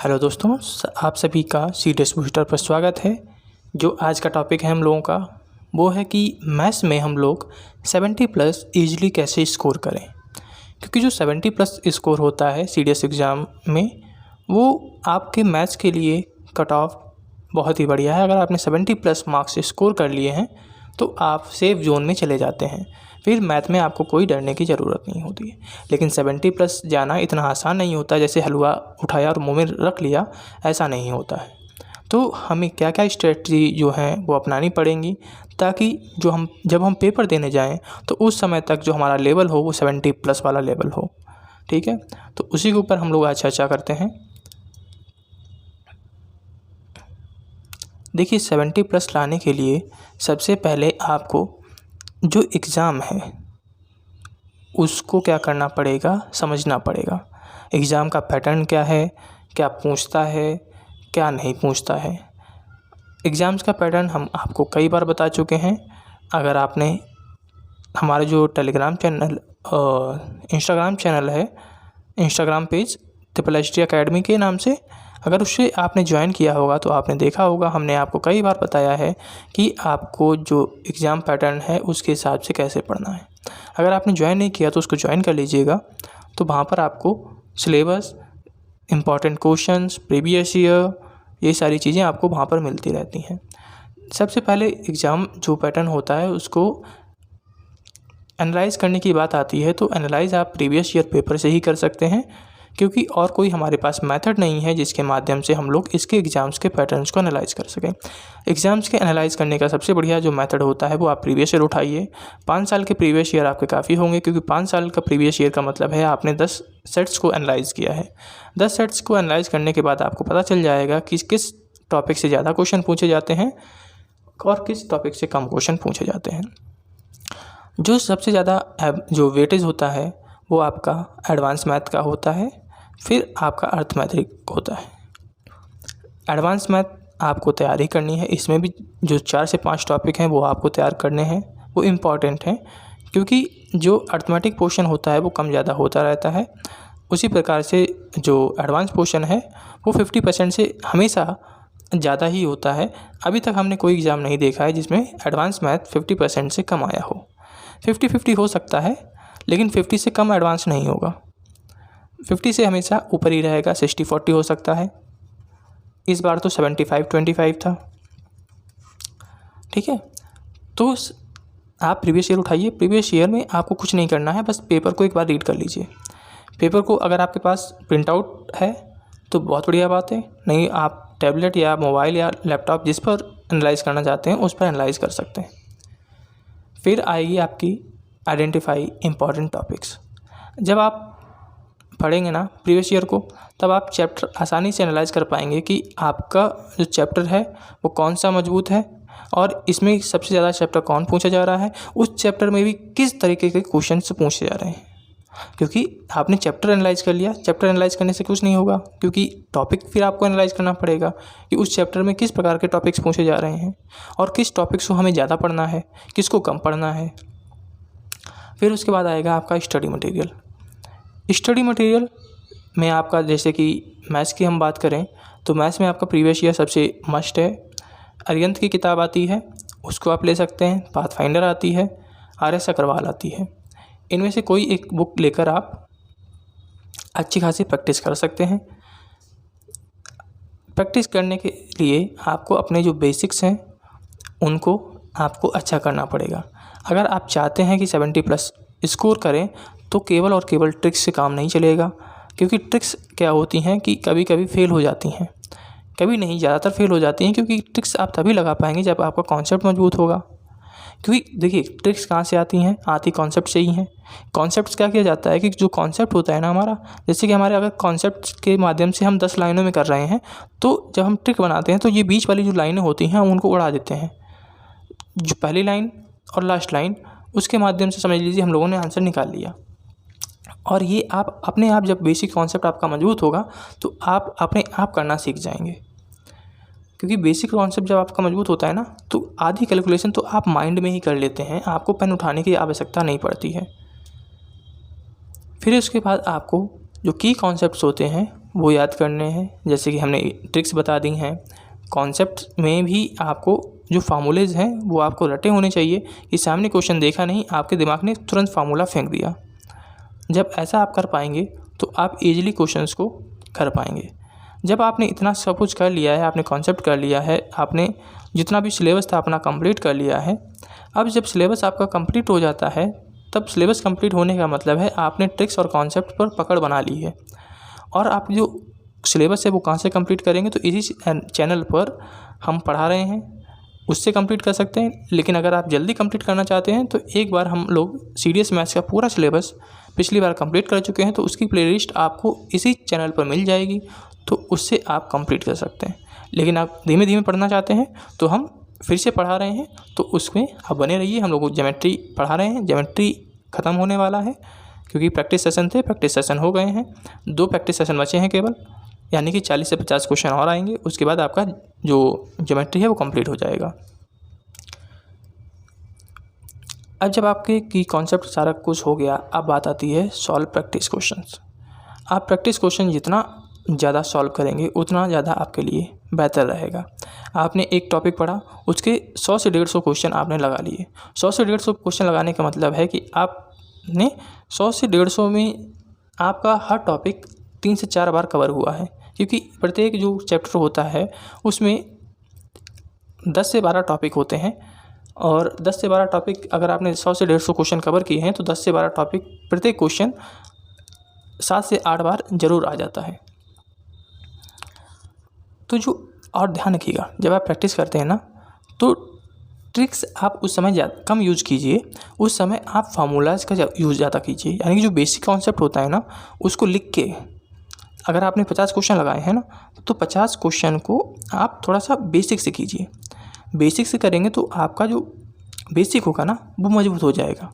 Hello दोस्तों, आप सभी का सीडीएस बूस्टर पर स्वागत है। जो आज का टॉपिक है हम लोगों का वो है कि मैथ्स में हम लोग 70 प्लस ईजिली कैसे स्कोर करें। क्योंकि जो 70 प्लस स्कोर होता है सीडीएस एग्ज़ाम में वो आपके मैथ्स के लिए कट ऑफ बहुत ही बढ़िया है। अगर आपने 70 प्लस मार्क्स स्कोर कर लिए हैं तो आप सेफ जोन में चले जाते हैं, फिर मैथ में आपको कोई डरने की ज़रूरत नहीं होती है। लेकिन 70 प्लस जाना इतना आसान नहीं होता, जैसे हलवा उठाया और मुंह में रख लिया, ऐसा नहीं होता है। तो हमें क्या क्या स्ट्रेटजी जो है वो अपनानी पड़ेंगी ताकि जब हम पेपर देने जाएं तो उस समय तक जो हमारा लेवल हो वो 70 प्लस वाला लेवल हो। ठीक है, तो उसी के ऊपर हम लोग आज चर्चा करते हैं। देखिए, 70 प्लस लाने के लिए सबसे पहले आपको जो एग्ज़ाम है उसको क्या करना पड़ेगा, समझना पड़ेगा। एग्ज़ाम का पैटर्न क्या है, क्या पूछता है, क्या नहीं पूछता है। एग्ज़ाम्स का पैटर्न हम आपको कई बार बता चुके हैं। अगर आपने हमारे जो टेलीग्राम चैनल इंस्टाग्राम चैनल है, इंस्टाग्राम पेज SSST अकेडमी के नाम से, अगर उससे आपने ज्वाइन किया होगा तो आपने देखा होगा, हमने आपको कई बार बताया है कि आपको जो एग्ज़ाम पैटर्न है उसके हिसाब से कैसे पढ़ना है। अगर आपने ज्वाइन नहीं किया तो उसको ज्वाइन कर लीजिएगा। तो वहाँ पर आपको syllabus, important questions, previous year, ये सारी चीज़ें आपको वहाँ पर मिलती रहती हैं। सबसे पहले एग्ज़ाम जो पैटर्न होता है उसको एनालाइज़ करने की बात आती है तो एनालाइज़ आप प्रीवियस ईयर पेपर से ही कर सकते हैं, क्योंकि और कोई हमारे पास मेथड नहीं है जिसके माध्यम से हम लोग इसके एग्ज़ाम्स के पैटर्न्स को एनालाइज़ कर सकें। एग्ज़ाम्स के एनालाइज़ करने का सबसे बढ़िया जो मेथड होता है वो आप प्रीवियस ईयर उठाइए। 5 साल के प्रीवियस ईयर आपके काफ़ी होंगे, क्योंकि 5 साल का प्रीवियस ईयर का मतलब है आपने 10 सेट्स को एनालाइज़ किया है। 10 सेट्स को एनालाइज़ करने के बाद आपको पता चल जाएगा कि किस टॉपिक से ज़्यादा क्वेश्चन पूछे जाते हैं और किस टॉपिक से कम क्वेश्चन पूछे जाते हैं। जो सबसे ज़्यादा जो वेटेज होता है वो आपका एडवांस मैथ का होता है, फिर आपका अर्थमैटिक होता है। एडवांस मैथ आपको तैयारी करनी है, इसमें भी जो 4 से 5 टॉपिक हैं वो आपको तैयार करने हैं, वो इम्पॉर्टेंट हैं, क्योंकि जो अर्थमैटिक पोर्शन होता है वो कम ज़्यादा होता रहता है। उसी प्रकार से जो एडवांस पोर्शन है वो 50% से हमेशा ज़्यादा ही होता है। अभी तक हमने कोई एग्ज़ाम नहीं देखा है जिसमें एडवांस मैथ 50% से कम आया हो। 50-50 हो सकता है, लेकिन 50 से कम एडवांस नहीं होगा। 50 से हमेशा ऊपर ही रहेगा, 60-40 हो सकता है। इस बार तो 75-25 था। ठीक है, तो आप प्रीवियस ईयर उठाइए। प्रीवियस ईयर में आपको कुछ नहीं करना है, बस पेपर को एक बार रीड कर लीजिए। पेपर को अगर आपके पास प्रिंट आउट है तो बहुत बढ़िया बात है, नहीं आप टैबलेट या मोबाइल या लैपटॉप जिस पर एनालाइज़ करना चाहते हैं उस पर एनालाइज़ कर सकते हैं। फिर आएगी आपकी आइडेंटिफाई इम्पॉर्टेंट टॉपिक्स। जब आप पढ़ेंगे ना प्रीवियस ईयर को, तब आप चैप्टर आसानी से एनालाइज़ कर पाएंगे कि आपका जो चैप्टर है वो कौन सा मजबूत है और इसमें सबसे ज़्यादा चैप्टर कौन पूछा जा रहा है, उस चैप्टर में भी किस तरीके के क्वेश्चन पूछे जा रहे हैं। क्योंकि आपने चैप्टर एनालाइज़ कर लिया, चैप्टर एनालाइज़ करने से कुछ नहीं होगा, क्योंकि टॉपिक फिर आपको एनालाइज़ करना पड़ेगा कि उस चैप्टर में किस प्रकार के टॉपिक्स पूछे जा रहे हैं और किस टॉपिक्स को हमें ज़्यादा पढ़ना है, किसको कम पढ़ना है। फिर उसके बाद आएगा आपका स्टडी मटेरियल। स्टडी मटेरियल में आपका, जैसे कि मैथ्स की हम बात करें तो मैथ्स में आपका प्रीवियस ईयर सबसे मस्ट है। अरिहंत की किताब आती है, उसको आप ले सकते हैं। पाथफाइंडर आती है, RS अग्रवाल आती है। इनमें से कोई एक बुक लेकर आप अच्छी खासी प्रैक्टिस कर सकते हैं। प्रैक्टिस करने के लिए आपको अपने जो बेसिक्स हैं उनको आपको अच्छा करना पड़ेगा। अगर आप चाहते हैं कि 70 प्लस स्कोर करें तो केवल और केवल ट्रिक्स से काम नहीं चलेगा, क्योंकि ट्रिक्स क्या होती हैं कि कभी कभी फेल हो जाती हैं, कभी नहीं, ज़्यादातर फेल हो जाती हैं। क्योंकि ट्रिक्स आप तभी लगा पाएंगे जब आपका कॉन्सेप्ट मजबूत होगा। क्योंकि देखिए, ट्रिक्स कहाँ से आती हैं, आती कॉन्सेप्ट से ही हैं। कॉन्सेप्ट क्या किया जाता है कि जो कॉन्सेप्ट होता है ना हमारा, जैसे कि हमारे अगर कॉन्सेप्ट के माध्यम से हम 10 लाइनों में कर रहे हैं तो जब हम ट्रिक बनाते हैं तो ये बीच वाली जो लाइनें होती हैं हम उनको उड़ा देते हैं। जो पहली लाइन और लास्ट लाइन, उसके माध्यम से समझ लीजिए हम लोगों ने आंसर निकाल लिया। और ये आप अपने आप, जब बेसिक कॉन्सेप्ट आपका मजबूत होगा तो आप अपने आप करना सीख जाएंगे। क्योंकि बेसिक कॉन्सेप्ट जब आपका मजबूत होता है ना तो आधी कैलकुलेशन तो आप माइंड में ही कर लेते हैं, आपको पेन उठाने की आवश्यकता नहीं पड़ती है। फिर उसके बाद आपको जो की कॉन्सेप्ट्स होते हैं वो याद करने हैं, जैसे कि हमने ट्रिक्स बता दी हैं। कॉन्सेप्ट में भी आपको जो फार्मूलेज हैं वो आपको रटे होने चाहिए कि सामने क्वेश्चन देखा नहीं, आपके दिमाग ने तुरंत फार्मूला फेंक दिया। जब ऐसा आप कर पाएंगे तो आप इजीली क्वेश्चंस को कर पाएंगे। जब आपने इतना सब कुछ कर लिया है, आपने कॉन्सेप्ट कर लिया है, आपने जितना भी सिलेबस था अपना कंप्लीट कर लिया है, अब जब सिलेबस आपका कंप्लीट हो जाता है तब सिलेबस कंप्लीट होने का मतलब है आपने ट्रिक्स और कॉन्सेप्ट पर पकड़ बना ली है। और आप जो सिलेबस है वो कहाँ से कंप्लीट करेंगे, तो इसी चैनल पर हम पढ़ा रहे हैं, उससे कंप्लीट कर सकते हैं। लेकिन अगर आप जल्दी कंप्लीट करना चाहते हैं तो एक बार हम लोग सीडीएस मैथ्स का पूरा सिलेबस पिछली बार कंप्लीट कर चुके हैं, तो उसकी प्लेलिस्ट आपको इसी चैनल पर मिल जाएगी, तो उससे आप कंप्लीट कर सकते हैं। लेकिन आप धीमे धीमे पढ़ना चाहते हैं तो हम फिर से पढ़ा रहे हैं, तो उसमें आप बने रहिए। हम लोग ज्योमेट्री पढ़ा रहे हैं, ज्योमेट्री ख़त्म होने वाला है क्योंकि प्रैक्टिस सेशन थे, प्रैक्टिस सेशन हो गए हैं, 2 प्रैक्टिस सेशन बचे हैं केवल, यानी कि 40 से 50 क्वेश्चन और आएंगे। उसके बाद आपका जो ज्योमेट्री है वो कंप्लीट हो जाएगा। अब जब आपके की कॉन्सेप्ट सारा कुछ हो गया, अब बात आती है सॉल्व प्रैक्टिस क्वेश्चंस। आप प्रैक्टिस क्वेश्चन जितना ज़्यादा सॉल्व करेंगे उतना ज़्यादा आपके लिए बेहतर रहेगा। आपने एक टॉपिक पढ़ा, उसके 100 से 150 क्वेश्चन आपने लगा लिए। 100 से 150 क्वेश्चन लगाने का मतलब है कि आपने 100 से 150 में आपका हर टॉपिक 3 से 4 बार कवर हुआ है, क्योंकि प्रत्येक जो चैप्टर होता है उसमें 10 से 12 टॉपिक होते हैं, और 10 से 12 टॉपिक अगर आपने 100 से 150 क्वेश्चन कवर किए हैं तो 10 से 12 टॉपिक प्रत्येक क्वेश्चन 7 से 8 बार ज़रूर आ जाता है। तो जो और ध्यान रखिएगा, जब आप प्रैक्टिस करते हैं ना तो ट्रिक्स आप उस समय कम यूज़ कीजिए, उस समय आप फार्मूलाज का यूज़ ज़्यादा कीजिए। यानी कि जो बेसिक कॉन्सेप्ट होता है ना उसको लिख के, अगर आपने 50 क्वेश्चन लगाए हैं ना तो 50 क्वेश्चन को आप थोड़ा सा बेसिक से कीजिए। बेसिक से करेंगे तो आपका जो बेसिक होगा ना वो मजबूत हो जाएगा।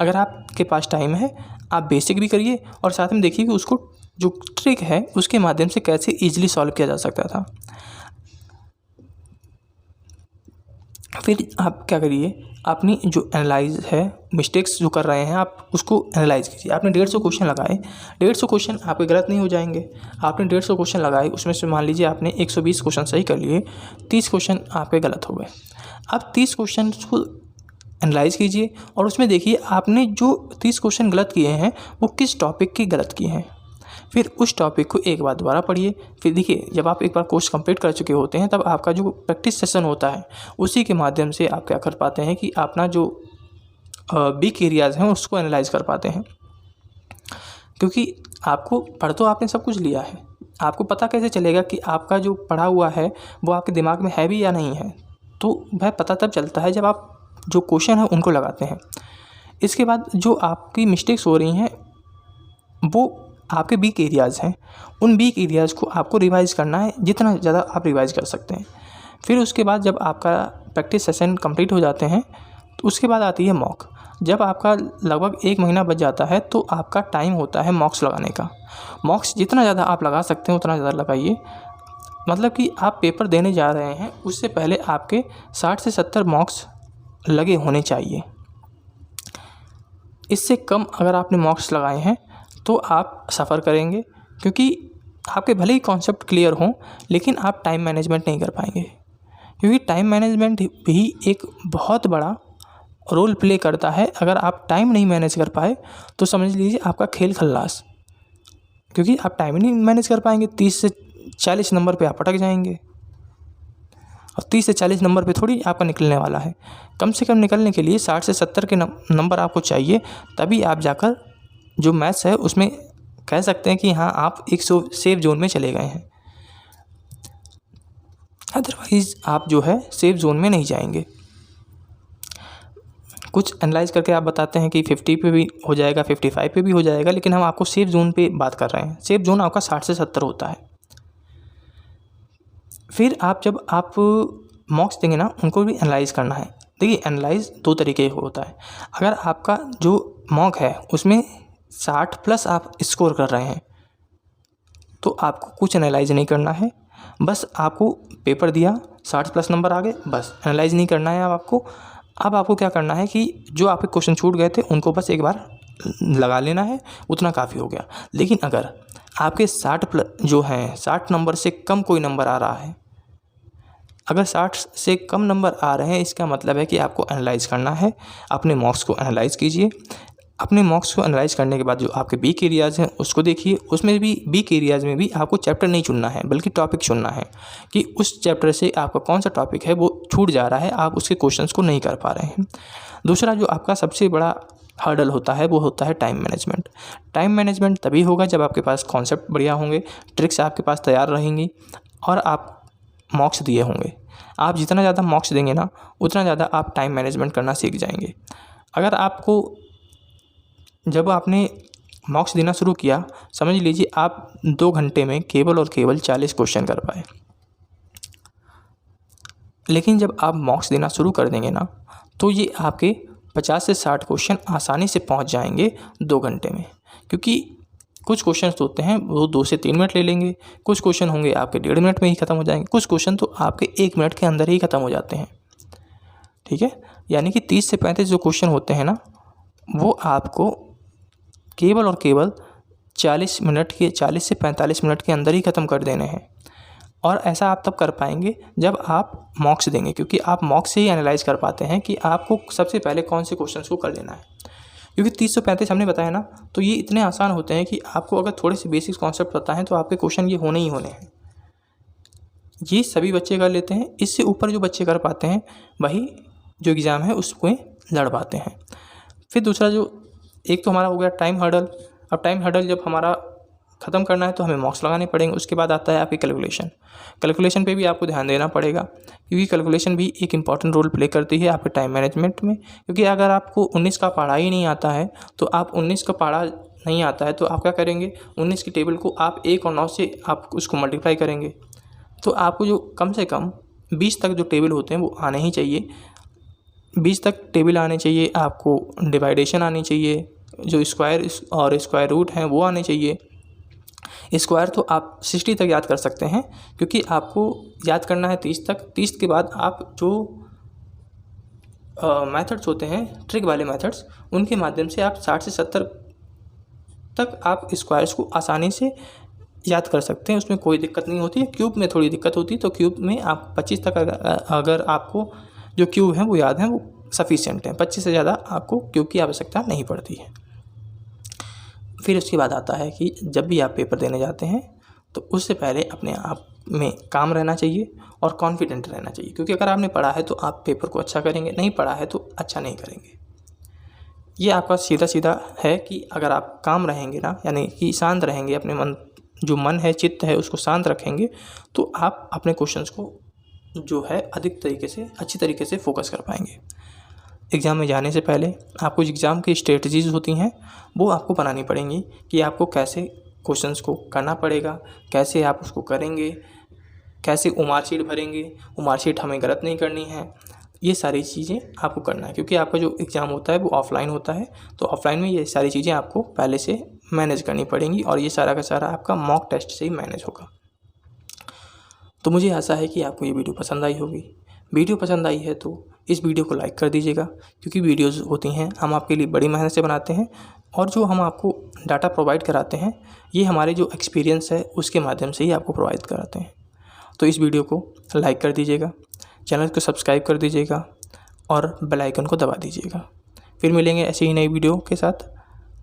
अगर आपके पास टाइम है आप बेसिक भी करिए और साथ में देखिए कि उसको जो ट्रिक है उसके माध्यम से कैसे ईजिली सॉल्व किया जा सकता था। फिर आप क्या करिए, अपनी जो एनालाइज है, मिस्टेक्स जो कर रहे हैं आप उसको एनालाइज कीजिए। आपने 150 क्वेश्चन लगाए, 150 क्वेश्चन आपके गलत नहीं हो जाएंगे। आपने 150 क्वेश्चन लगाए, उसमें से मान लीजिए आपने 120 क्वेश्चन सही कर लिए, 30 क्वेश्चन आपके गलत हो गए। अब 30 क्वेश्चन को एनालाइज कीजिए और उसमें देखिए आपने जो 30 क्वेश्चन गलत किए हैं वो किस टॉपिक के गलत किए हैं। फिर उस टॉपिक को एक बार दोबारा पढ़िए। फिर देखिए जब आप एक बार कोर्स कंप्लीट कर चुके होते हैं तब आपका जो प्रैक्टिस सेशन होता है उसी के माध्यम से आप क्या कर पाते हैं कि अपना जो वीक एरियाज़ हैं उसको एनालाइज कर पाते हैं। क्योंकि आपको पढ़ तो आपने सब कुछ लिया है, आपको पता कैसे चलेगा कि आपका जो पढ़ा हुआ है वो आपके दिमाग में है भी या नहीं है, तो वह पता तब चलता है जब आप जो क्वेश्चन है उनको लगाते हैं। इसके बाद जो आपकी मिस्टेक्स हो रही हैं वो आपके वीक एरियाज़ हैं, उन वीक एरियाज़ को आपको रिवाइज़ करना है, जितना ज़्यादा आप रिवाइज़ कर सकते हैं। फिर उसके बाद जब आपका प्रैक्टिस सेशन कंप्लीट हो जाते हैं तो उसके बाद आती है मॉक। जब आपका लगभग 1 महीना बच जाता है तो आपका टाइम होता है मॉक्स लगाने का। मॉक्स जितना ज़्यादा आप लगा सकते हैं उतना ज़्यादा लगाइए। मतलब कि आप पेपर देने जा रहे हैं उससे पहले आपके 60 से 70 मॉक्स लगे होने चाहिए। इससे कम अगर आपने मॉक्स लगाए हैं तो आप सफ़र करेंगे, क्योंकि आपके भले ही कॉन्सेप्ट क्लियर हों लेकिन आप टाइम मैनेजमेंट नहीं कर पाएंगे। क्योंकि टाइम मैनेजमेंट भी एक बहुत बड़ा रोल प्ले करता है। अगर आप टाइम नहीं मैनेज कर पाए तो समझ लीजिए आपका खेल खल्लास, क्योंकि आप टाइम नहीं मैनेज कर पाएंगे। 30 से 40 नंबर पे आप अटक जाएंगे और 30 से 40 नंबर पे थोड़ी आपका निकलने वाला है। कम से कम निकलने के लिए 60 से 70 के नंबर आपको चाहिए, तभी आप जाकर जो मैथ्स है उसमें कह सकते हैं कि हाँ आप एक सेफ जोन में चले गए हैं। अदरवाइज़ आप जो है सेफ जोन में नहीं जाएंगे। कुछ एनालाइज करके आप बताते हैं कि 50 पे भी हो जाएगा, 55 पे भी हो जाएगा, लेकिन हम आपको सेफ जोन पे बात कर रहे हैं। सेफ जोन आपका 60 से 70 होता है। फिर आप जब आप मॉक्स देंगे ना उनको भी एनालाइज करना है। देखिए एनालाइज 2 तरीके का होता है। अगर आपका जो मॉक है उसमें 60+ आप स्कोर कर रहे हैं तो आपको कुछ एनालाइज नहीं करना है, बस आपको पेपर दिया 60+ नंबर आ गए, बस एनालाइज नहीं करना है आपको। अब आपको क्या करना है कि जो आपके क्वेश्चन छूट गए थे उनको बस एक बार लगा लेना है, उतना काफ़ी हो गया। लेकिन अगर आपके 60 जो हैं 60 नंबर से कम कोई नंबर आ रहा है, अगर 60 से कम नंबर आ रहे हैं इसका मतलब है कि आपको एनालाइज़ करना है। अपने मार्क्स को एनालाइज़ कीजिए। अपने मार्क्स को एनालाइज़ करने के बाद जो आपके वीक एरियाज़ हैं उसको देखिए। उसमें भी वीक एरियाज़ में भी आपको चैप्टर नहीं चुनना है बल्कि टॉपिक चुनना है कि उस चैप्टर से आपका कौन सा टॉपिक है वो छूट जा रहा है, आप उसके क्वेश्चंस को नहीं कर पा रहे हैं। दूसरा जो आपका सबसे बड़ा हर्डल होता है वो होता है टाइम मैनेजमेंट। टाइम मैनेजमेंट तभी होगा जब आपके पास कॉन्सेप्ट बढ़िया होंगे, ट्रिक्स आपके पास तैयार रहेंगी और आप मॉक्स दिए होंगे। आप जितना ज़्यादा मॉक्स देंगे ना उतना ज़्यादा आप टाइम मैनेजमेंट करना सीख जाएंगे। अगर आपको जब आपने मॉक्स देना शुरू किया, समझ लीजिए आप 2 घंटे में केवल और केवल 40 क्वेश्चन कर पाए, लेकिन जब आप मॉक्स देना शुरू कर देंगे ना तो ये आपके 50 से 60 क्वेश्चन आसानी से पहुंच जाएंगे 2 घंटे में। क्योंकि कुछ क्वेश्चन होते हैं वो 2 से 3 मिनट ले लेंगे, कुछ क्वेश्चन होंगे आपके 1.5 मिनट में ही ख़त्म हो जाएंगे, कुछ क्वेश्चन तो आपके 1 मिनट के अंदर ही ख़त्म हो जाते हैं। ठीक है, यानी कि 30 से 35 जो क्वेश्चन होते हैं ना वो आपको केवल और केवल 40 से 45 मिनट के अंदर ही ख़त्म कर देने हैं। और ऐसा आप तब कर पाएंगे जब आप मॉक्स देंगे, क्योंकि आप मॉक्स से ही एनालाइज कर पाते हैं कि आपको सबसे पहले कौन से क्वेश्चंस को कर लेना है। क्योंकि 30 से 35 हमने बताया ना तो ये इतने आसान होते हैं कि आपको अगर थोड़े से बेसिक कॉन्सेप्ट पता है तो आपके क्वेश्चन ये होने ही होने हैं। ये सभी बच्चे कर लेते हैं। इससे ऊपर जो बच्चे कर पाते हैं वही जो एग्ज़ाम है उसको लड़ पाते हैं। फिर दूसरा जो एक तो हमारा हो गया टाइम हर्डल। अब टाइम हर्डल जब हमारा ख़त्म करना है तो हमें मॉक्स लगाने पड़ेंगे। उसके बाद आता है आपकी कैलकुलेशन पे भी आपको ध्यान देना पड़ेगा, क्योंकि कैलकुलेशन भी एक इम्पॉर्टेंट रोल प्ले करती है आपके टाइम मैनेजमेंट में। क्योंकि अगर आपको 19 का पढ़ा ही नहीं आता है तो आप 19 का पढ़ा नहीं आता है तो आप क्या करेंगे, 19 की टेबल को आप 1 और 9 से आप उसको मल्टीप्लाई करेंगे। तो आपको जो कम से कम 20 तक जो टेबल होते हैं वो आने ही चाहिए। 20 तक टेबल आने चाहिए, आपको डिवाइडेशन आनी चाहिए, जो स्क्वायर और स्क्वायर रूट हैं वो आने चाहिए। स्क्वायर तो आप 60 तक याद कर सकते हैं, क्योंकि आपको याद करना है 30 तक। 30 के बाद आप जो मेथड्स होते हैं ट्रिक वाले मेथड्स, उनके माध्यम से आप 60 से 70 तक आप स्क्वायर्स को आसानी से याद कर सकते हैं। उसमें कोई दिक्कत नहीं होती है। क्यूब में थोड़ी दिक्कत होती है, तो क्यूब में आप 25 तक अगर आपको जो क्यूब हैं वो याद हैं वो सफिशिएंट हैं। 25 से ज़्यादा आपको क्यूब की आवश्यकता नहीं पड़ती है। फिर उसके बाद आता है कि जब भी आप पेपर देने जाते हैं तो उससे पहले अपने आप में काम रहना चाहिए और कॉन्फिडेंट रहना चाहिए। क्योंकि अगर आपने पढ़ा है तो आप पेपर को अच्छा करेंगे, नहीं पढ़ा है तो अच्छा नहीं करेंगे। ये आपका सीधा सीधा है कि अगर आप काम रहेंगे ना, यानी कि शांत रहेंगे, अपने मन है चित्त है उसको शांत रखेंगे, तो आप अपने क्वेश्चंस को जो है अच्छी तरीके से फोकस कर पाएंगे। एग्ज़ाम में जाने से पहले आपको एग्ज़ाम की स्ट्रेटजीज़ होती हैं वो आपको बनानी पड़ेंगी कि आपको कैसे क्वेश्चंस को करना पड़ेगा, कैसे आप उसको करेंगे, कैसे मार्कशीट भरेंगे, मार्कशीट हमें गलत नहीं करनी है। ये सारी चीज़ें आपको करना है, क्योंकि आपका जो एग्ज़ाम होता है वो ऑफलाइन होता है। तो ऑफलाइन में ये सारी चीज़ें आपको पहले से मैनेज करनी पड़ेंगी और ये सारा का सारा आपका मॉक टेस्ट से ही मैनेज होगा। तो मुझे आशा है कि आपको ये वीडियो पसंद आई होगी। वीडियो पसंद आई है तो इस वीडियो को लाइक कर दीजिएगा, क्योंकि वीडियोज़ होती हैं हम आपके लिए बड़ी मेहनत से बनाते हैं और जो हम आपको डाटा प्रोवाइड कराते हैं ये हमारे जो एक्सपीरियंस है उसके माध्यम से ही आपको प्रोवाइड कराते हैं। तो इस वीडियो को लाइक कर दीजिएगा, चैनल को सब्सक्राइब कर दीजिएगा और बेल आइकन को दबा दीजिएगा। फिर मिलेंगे ऐसे ही नई वीडियो के साथ।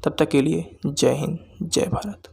तब तक के लिए जय हिंद, जय भारत।